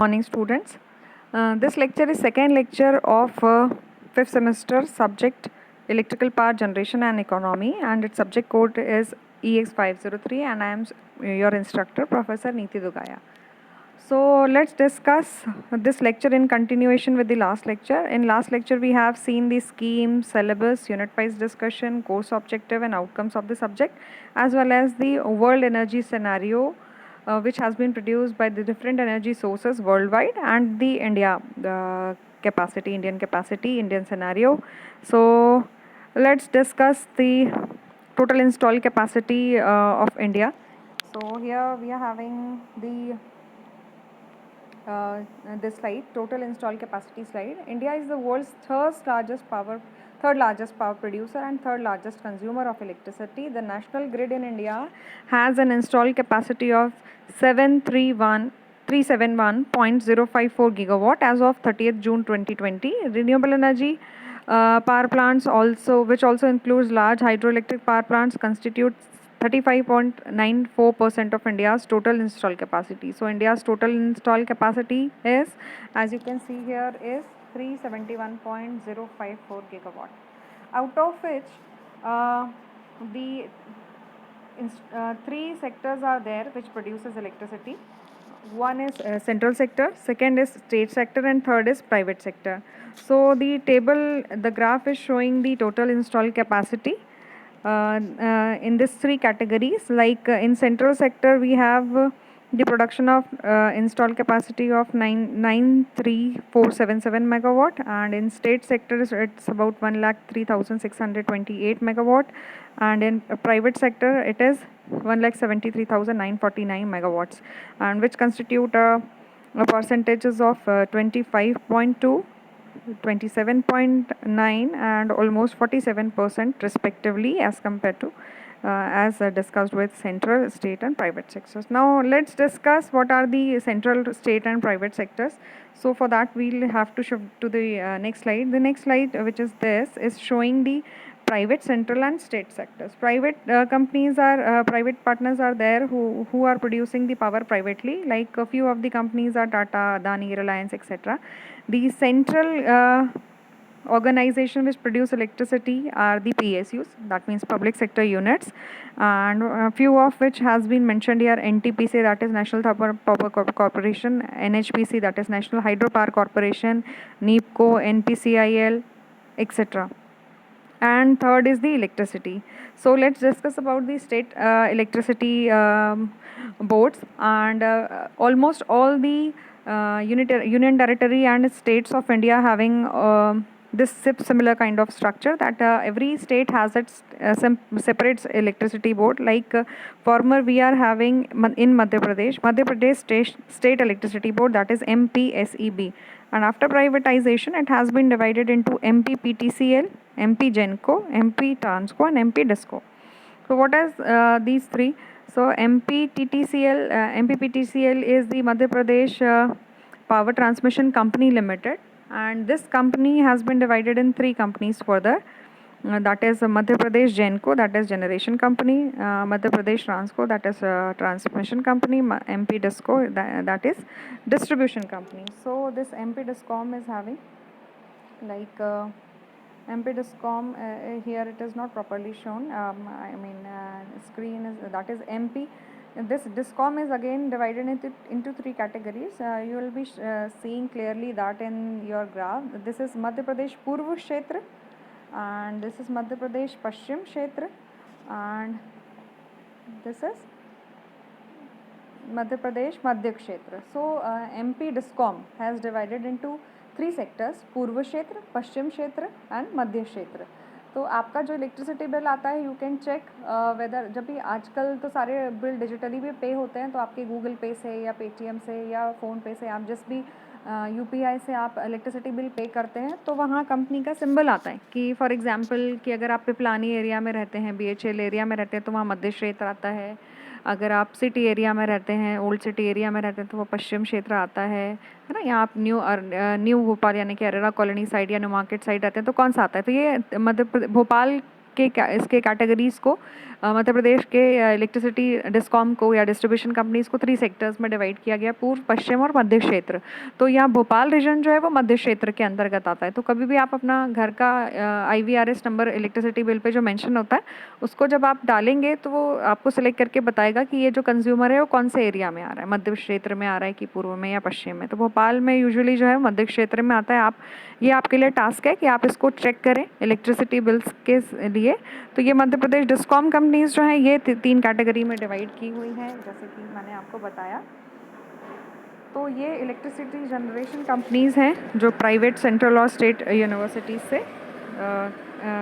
Morning, students. This lecture is second lecture of fifth semester subject electrical power generation and economy, and its subject code is EX503, and I am your instructor, Professor Neeti Dugaya. So let's discuss this lecture in continuation with the last lecture. In last lecture, we have seen the scheme, syllabus, unit-wise discussion, course objective and outcomes of the subject, as well as the world energy scenario, which has been produced by the different energy sources worldwide, and the Indian capacity, Indian scenario. So let's discuss the total installed capacity of India. So here we are having the this slide, total installed capacity slide. India is the world's third largest power producer and third largest consumer of electricity. The national grid in India has an installed capacity of 371.054 gigawatt as of 30th June 2020. Renewable energy power plants which also includes large hydroelectric power plants, constitute 35.94% of India's total installed capacity. So India's total installed capacity is, as you can see here, is 371.054 gigawatt. Out of which the three sectors are there which produces electricity. One is central sector, second is state sector, and third is private sector. So the graph is showing the total installed capacity in these three categories. Like in central sector, we have the production of installed capacity of 93477 megawatt, and in state sector it's about 1,03,628 megawatt, and in private sector it is 1,73,949 megawatts, and which constitute percentages of 25.2, 27.9 and almost 47% respectively, as compared to as discussed with central, state and private sectors. Now let's discuss what are the central, state and private sectors. So for that we'll have to shift to the next slide. The next slide, which is this, is showing the private, central and state sectors. Private private partners are there who are producing the power privately. Like a few of the companies are Tata, Adani, Reliance, etc. The central organization which produce electricity are the PSUs, that means public sector units, and a few of which has been mentioned here: NTPC, that is National Power Corporation; NHPC, that is National Hydropower Corporation; NEEPCO, NPCIL, etc. And third is the electricity. So let's discuss about the state electricity boards, and almost all the union territory and states of India having this similar kind of structure, that every state has its separate electricity board. Like former we are having in Madhya Pradesh state electricity board, that is MPSEB, and after privatization it has been divided into MPPTCL, MP Genco, MP Transco and MP Disco. So what is these three? So MPPTCL is the Madhya Pradesh Power Transmission Company Limited, and this company has been divided in three companies further. That is Madhya Pradesh Genco, that is generation company; Madhya Pradesh Transco, that is transmission company; MP Disco, that is distribution company. So this MP Discom is having like MP Discom, here it is not properly shown. Screen is, that is MP. This Discom is again divided into three categories. You will be seeing clearly that in your graph. This is Madhya Pradesh Purva Kshetra, and this is Madhya Pradesh Paschim Kshetra, and this is Madhya Pradesh Madhya Kshetra. So MP Discom has divided into three sectors: पूर्व क्षेत्र, पश्चिम क्षेत्र and मध्य क्षेत्र. तो आपका जो electricity bill आता है, you can check whether, जब भी आजकल तो सारे बिल डिजिटली भी पे होते हैं, तो आपके गूगल पे से या पेटीएम से या फ़ोनपे से, आप जिस भी UPI से आप इलेक्ट्रिसिटी बिल पे करते हैं, तो वहाँ कंपनी का सिंबल आता है कि फॉर एग्जांपल कि अगर आप पिपलानी एरिया में रहते हैं, BHL एरिया में रहते हैं, तो वहाँ मध्य क्षेत्र आता है. अगर आप सिटी एरिया में रहते हैं, ओल्ड सिटी एरिया में रहते हैं, तो वो पश्चिम क्षेत्र आता है ना. यहाँ आप न्यू भोपाल यानी कि अरेरा कॉलोनी साइड या न्यू मार्केट साइड रहते हैं, तो कौन सा आता है? तो ये भोपाल इसके कैटेगरीज को मध्य प्रदेश के इलेक्ट्रिसिटी डिस्कॉम को या डिस्ट्रीब्यूशन कंपनीज को 3 सेक्टर्स में डिवाइड किया गया, पूर्व, पश्चिम और मध्य क्षेत्र। तो यहाँ भोपाल रीजन जो है वो मध्य क्षेत्र के अंतर्गत आता है। तो कभी भी आप अपना घर का IVRS number electricity bill pay जो मेंशन होता है उसको जब आप डालेंगे तो वो आपको सिलेक्ट करके बताएगा कि ये जो कंज्यूमर है वो कौन से एरिया में आ रहा है, मध्य क्षेत्र में आ रहा है कि पूर्व में या पश्चिम में। तो भोपाल में यूजुअली जो है मध्य क्षेत्र में आता है। ये आपके लिए टास्क है कि आप इसको चेक करें इलेक्ट्रिसिटी बिल्स के लिए। तो ये मध्य प्रदेश डिस्कॉम कंपनीज जो हैं ये 3 कैटेगरी में डिवाइड की हुई हैं, जैसे कि मैंने आपको बताया। तो ये इलेक्ट्रिसिटी जनरेशन कंपनीज हैं जो प्राइवेट, सेंट्रल और स्टेट यूनिवर्सिटीज़ से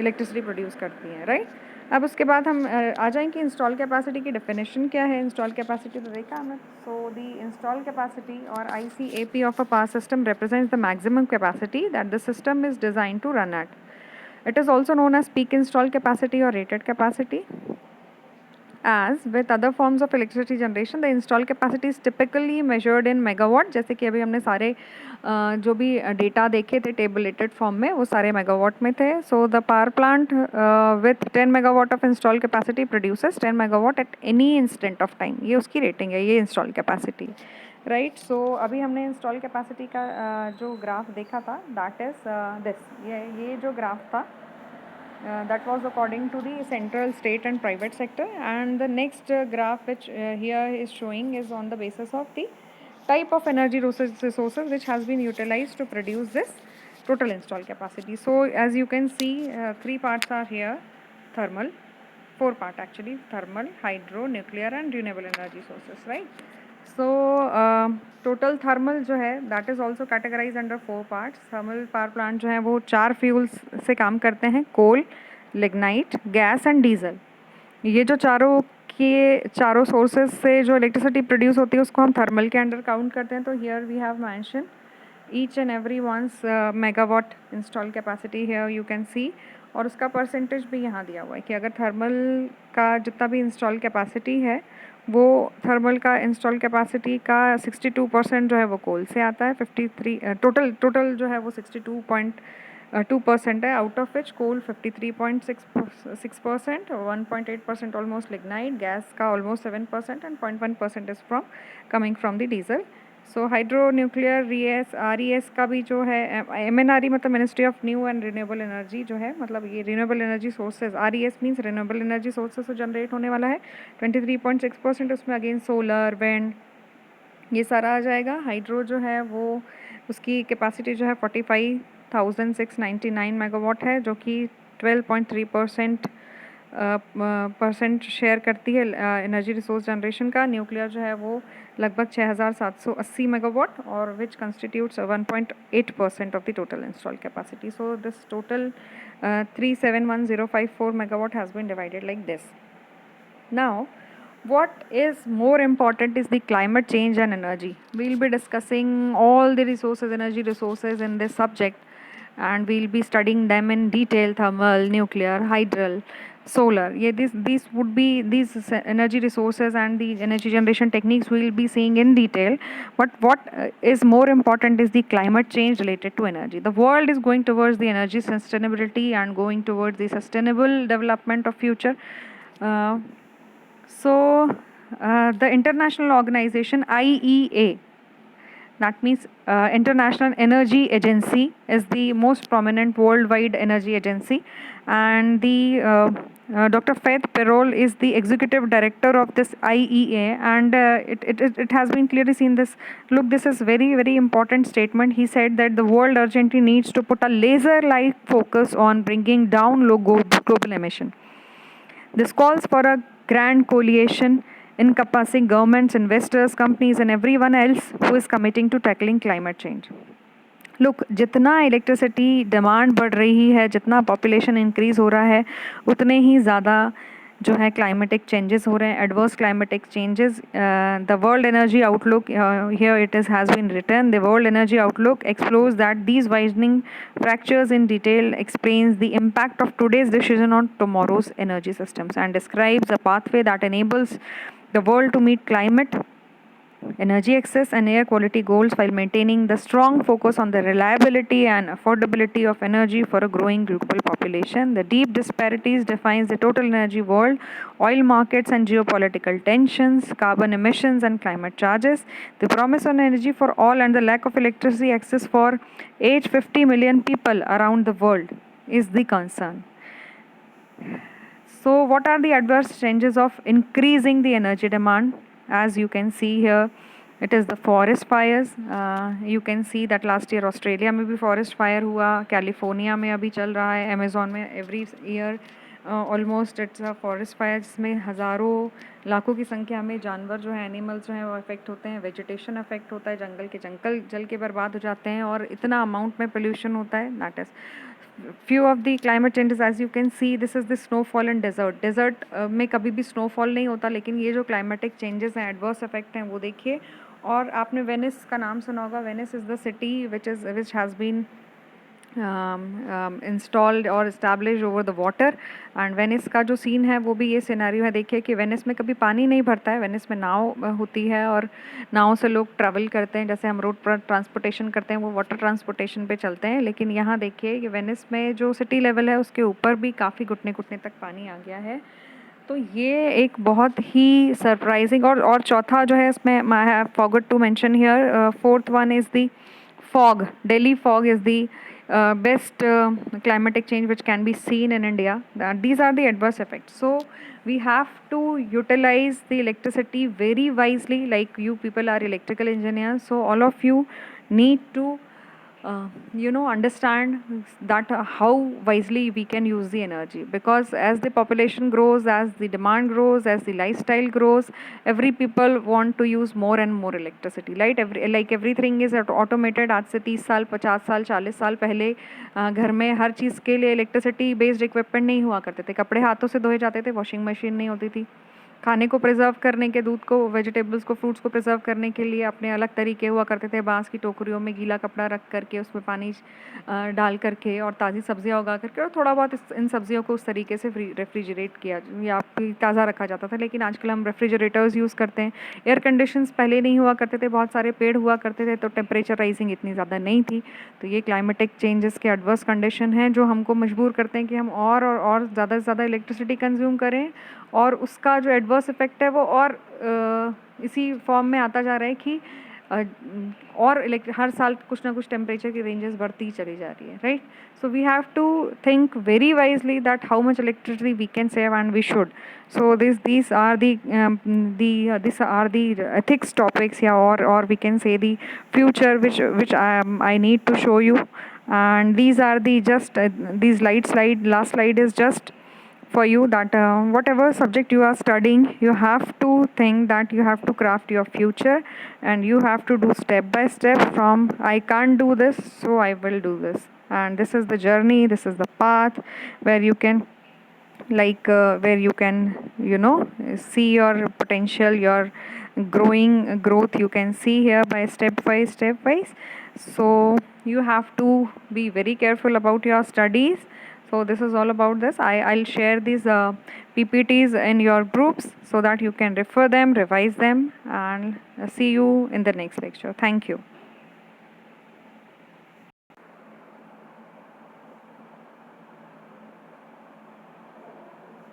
इलेक्ट्रिसिटी प्रोड्यूस करती हैं, राइट। अब उसके बाद हम आ जाएंगे इंस्टॉल कैपेसिटी की डेफिनेशन क्या है। इंस्टॉल कैपेसिटी तो देखा हमने। सो द इंस्टॉल कैपेसिटी और ICAP of a power system represents the maximum capacity that the system is designed to run at. It is also known as peak install capacity or rated capacity. As with other forms of electricity generation, the install capacity is typically measured in megawatt. जैसे कि अभी हमने सारे जो भी data देखे थे tabulated form में वो सारे मेगावाट में थे। So the power plant with 10 megawatt of install capacity produces 10 megawatt at any instant of time. ये उसकी रेटिंग है, ये इंस्टॉल कैपेसिटी, राइट। सो अभी हमने इंस्टॉल कैपेसिटी का जो ग्राफ देखा था दैट इज़ दिस, ये जो ग्राफ था that was according to the central, state and private sector, and the next graph which here is showing is on the basis of the type of energy resources which has been utilized to produce this total installed capacity. So as you can see, 3 parts are here: thermal, 4 part actually: thermal, hydro, nuclear and renewable energy sources, right? So total thermal जो है that is also categorized under 4 parts. thermal power plant जो है वो 4 fuels से काम करते हैं: coal, lignite, gas and diesel. ये जो चारों सोर्सेज से जो इलेक्ट्रिसिटी प्रोड्यूस होती है उसको हम थर्मल के अंडर काउंट करते हैं। तो here we have mention each and every one's megawatt install capacity here you can see, और उसका परसेंटेज भी यहाँ दिया हुआ है कि अगर थर्मल का जितना भी इंस्टॉल कैपेसिटी है वो थर्मल का इंस्टॉल कैपेसिटी का 62% जो है वो कोल से आता है। 53 टोटल जो है वो 62.2% है, out of which coal 53.6%, 1.8% almost lignite, gas का almost 7% and 0.1% is from coming from the diesel. So hydro, nuclear, RES का भी जो है MNRE मतलब ministry of new and renewable energy जो है, मतलब ये renewable energy sources, RES means renewable energy sources से जनरेट होने वाला है 23.6%। उसमें अगेन सोलर, विंड, ये सारा आ जाएगा। हाइड्रो जो है वो उसकी कैपेसिटी जो है 45,699 मेगावाट है, जो कि 12.3% शेयर करती है एनर्जी रिसोर्स जनरेशन का। न्यूक्लियर जो है वो लगभग 6,780 मेगावाट और which constitutes 1.8% of the total install capacity. So this total 371,054 megawatt has been divided like this. Now what is more important is the climate change and energy. We'll be discussing all the resources, energy resources in this subject, and we'll be studying them in detail: thermal, nuclear, hydro, solar. These would be these energy resources and the energy generation techniques we'll be seeing in detail. But what is more important is the climate change related to energy. The world is going towards the energy sustainability and going towards the sustainable development of future. So the international organization IEA, that means International Energy Agency, is the most prominent worldwide energy agency, and the Dr. Faith Perol is the executive director of this IEA, and it has been clearly seen this. Look, this is very, very important statement. He said that the world urgently needs to put a laser-like focus on bringing down global emission. This calls for a grand coalition encompassing governments, investors, companies and everyone else who is committing to tackling climate change. Look, जितना electricity demand बढ़ रही है, जितना population increase हो रहा है, उतने ही ज़्यादा जो है क्लाइमेटिक चेंजेस हो रहे हैं, adverse climatic changes. The world energy outlook, here it is has been written, the world energy outlook explores that these widening fractures in detail, explains the impact of today's decision on tomorrow's energy systems, and describes a pathway that enables the world to meet climate energy access and air quality goals while maintaining the strong focus on the reliability and affordability of energy for a growing global population. The deep disparities defines the total energy world, oil markets and geopolitical tensions, carbon emissions and climate charges. The promise on energy for all and the lack of electricity access for 850 million people around the world is the concern. So, what are the adverse changes of increasing the energy demand? As you can see here, it is the forest fires. You can see that last year Australia में भी forest fire हुआ, California में अभी चल रहा है, Amazon में every year almost it's a forest fire जिसमें हज़ारों लाखों की संख्या में जानवर जो है, एनिमल्स जो हैं वो अफेक्ट होते हैं, वेजिटेशन अफेक्ट होता है, जंगल जल के बर्बाद हो जाते हैं और इतना अमाउंट में पोल्यूशन होता है. That is few of the climate changes. as you can see, this is the snowfall in desert में कभी भी snowfall नहीं होता, लेकिन ये जो climatic changes हैं, adverse effect हैं, वो देखिए. और आपने वेनिस का नाम सुना होगा. Venice is the city which has been installed और establish over the water. And Venice का जो सीन है वो भी ये सिनेरियो है. देखिए कि वेनिस में कभी पानी नहीं भरता है, वेनिस में नाव होती है और नाव से लोग ट्रैवल करते हैं. जैसे हम रोड पर ट्रांसपोर्टेशन करते हैं वो वाटर ट्रांसपोर्टेशन पे चलते हैं. लेकिन यहाँ देखिए कि वेनिस में जो सिटी लेवल है उसके ऊपर भी काफ़ी घुटने घुटने तक पानी आ गया है. तो ये एक बहुत ही सरप्राइजिंग. और चौथा जो है इसमें I have forgot to mention here, fourth one is the fog. Delhi fog is the best climatic change which can be seen in India. These are the adverse effects. So we have to utilize the electricity very wisely. Like you people are electrical engineers, so all of you need to understand that how wisely we can use the energy, because as the population grows, as the demand grows, as the lifestyle grows, every people want to use more and more electricity. Like everything is automated. आज से 30 साल 50 साल 40 साल पहले घर में हर चीज़ के लिए इलेक्ट्रिसिटी बेस्ड इक्विपमेंट नहीं हुआ करते थे. कपड़े हाथों से धोए जाते थे, वॉशिंग मशीन नहीं होती थी. खाने को प्रिजर्व करने के, दूध को, वेजिटेबल्स को, फ्रूट्स को प्रिजर्व करने के लिए अपने अलग तरीके हुआ करते थे. बांस की टोकरियों में गीला कपड़ा रख करके उसमें पानी डाल करके और ताज़ी सब्जियां उगा करके और थोड़ा बहुत इन सब्जियों को उस तरीके से रेफ्रिजरेट किया या ताज़ा रखा जाता था. लेकिन आजकल हम रेफ्रिजरेटर्स यूज़ करते हैं. एयर कंडीशंस पहले नहीं हुआ करते थे, बहुत सारे पेड़ हुआ करते थे, तो टेम्परेचर राइजिंग इतनी ज़्यादा नहीं थी. तो ये क्लाइमेटिक चेंजेस के एडवर्स कंडीशन हैं जो हमको मजबूर करते हैं कि हम और ज़्यादा से ज़्यादा इलेक्ट्रिसिटी कंज्यूम करें. और उसका जो एडवर्स इफेक्ट है वो और इसी फॉर्म में आता जा रहा है कि और हर साल कुछ ना कुछ टेम्परेचर की रेंजेस बढ़ती ही चली जा रही है. Right. So we have to think very wisely that how much electricity we can save and we should. So this are the ethics topics, या or we can say the future which I need to show you. And these are the just these last slide is just for you that whatever subject you are studying, you have to think that you have to craft your future, and you have to do step by step from I can't do this, so I will do this. And this is the journey, this is the path where you can where you can see your potential, your growth you can see here by step wise. So you have to be very careful about your studies. So this is all about this. I'll share these PPTs in your groups so that you can refer them, revise them, and see you in the next lecture. Thank you.